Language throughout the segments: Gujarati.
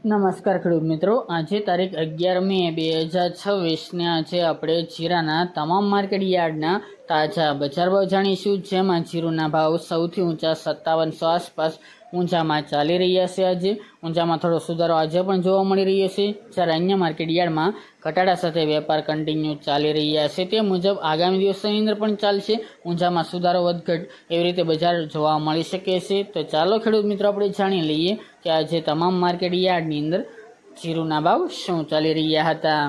નમસ્કાર ખેડૂત મિત્રો, આજે તારીખ 11 મે 2026ને આજે આપણે જીરાના તમામ માર્કેટ યાર્ડના તાજા બજાર ભાવ જાણીશું, જેમાં જીરુના ભાવ સૌથી ઊંચા 5700 આસપાસ ઊંચામાં ચાલી રહ્યા છે। આજે ઊંચામાં થોડો સુધારો આજે પણ જોવા મળી રહ્યો છે, જ્યારે અન્ય માર્કેટ યાર્ડમાં ઘટાડા સાથે વેપાર કન્ટિન્યુ ચાલી રહ્યા છે। તે મુજબ આગામી દિવસોની અંદર પણ ચાલશે, ઊંચામાં સુધારો વધઘટ એવી રીતે બજાર જોવા મળી શકે છે। તો ચાલો ખેડૂત મિત્રો આપણે જાણી લઈએ કે આજે તમામ માર્કેટ યાર્ડની અંદર જીરુના ભાવ શું ચાલી રહ્યા હતા।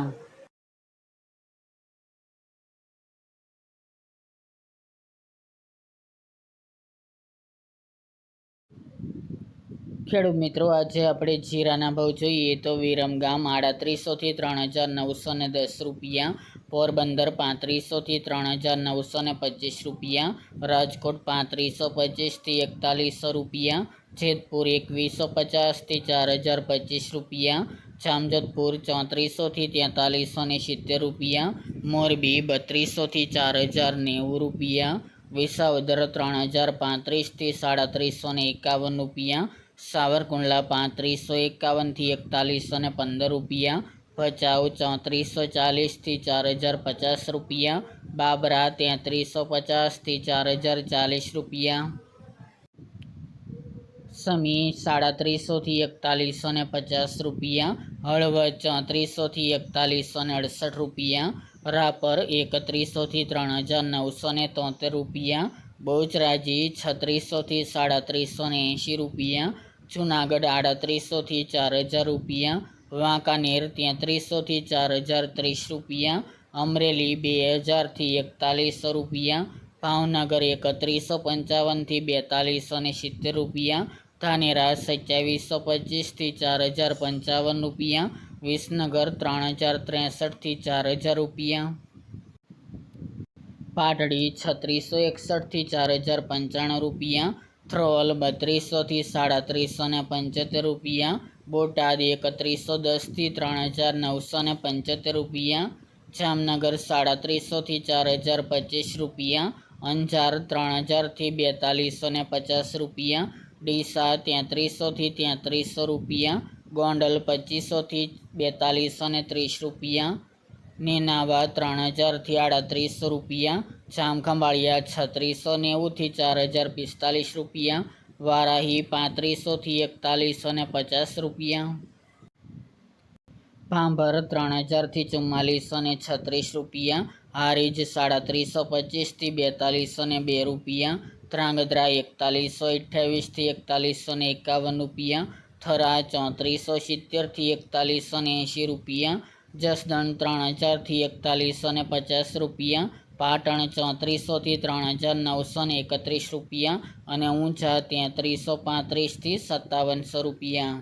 ખેડૂત મિત્રો, આજે આપણે જીરાના ભાવ જોઈએ તો વિરમગામ 3800 થી 3910 રૂપિયા, પોરબંદર 3500 થી 3925 રૂપિયા, રાજકોટ 3525 થી 4100 રૂપિયા, જેતપુર 2150 થી 4025 રૂપિયા, જામજોધપુર 3400 થી 4370 રૂપિયા, મોરબી 3200 થી 4090 રૂપિયા, વિસાવદર 3035 થી 3751 રૂપિયા, સાવરકુંડલા 3551 થી 4115 રૂપિયા, ભચાઉ 3440 થી 4050 રૂપિયા, બાબરા 3350 થી 4040 રૂપિયા, સમી 3700 થી 4150 રૂપિયા, હળવદ 3400 થી 4168 રૂપિયા, રાપર 3100 થી 3973 રૂપિયા, બહુચરાજી 3600 થી 3780 રૂપિયા, જુનાગઢ 3800 થી 4000 રૂપિયા, વાંકાનેર 3300 થી 4030 રૂપિયા, અમરેલી 2000 થી 4100 રૂપિયા, ભાવનગર 3155 થી 4270 રૂપિયા, ધાનેરા 2725 થી 4055 રૂપિયા, વિસનગર 3063 થી 4000 રૂપિયા, પાટડી 3661 થી 4095 રૂપિયા, થ્રોલ 3200 થી 3775 રૂપિયા, બોટાદ 3110 થી 3975 રૂપિયા, જામનગર 3700 થી 4025 રૂપિયા, અંજાર 3000 થી 4250 રૂપિયા, ડીસા 3300 થી 3300 રૂપિયા, ગોંડલ 2500 થી 4230 રૂપિયા, નેનાવા 3000 થી 3800 રૂપિયા, જામખંભાળિયા 3690 થી 4045 રૂપિયા, વારાહી 3500 થી 4150 રૂપિયા, ભાંભર 3000 થી 4436 રૂપિયા, હારીજ 3725 થી 4202 રૂપિયા, ધ્રાંગધ્રા 4128 થી 4151 રૂપિયા, થરા 3470 થી 4180 રૂપિયા, જસદણ 3000 થી 4150 રૂપિયા, પાટણ 3400 થી 3931 રૂપિયા અને ઊંઝા 3335 થી 5700 રૂપિયા।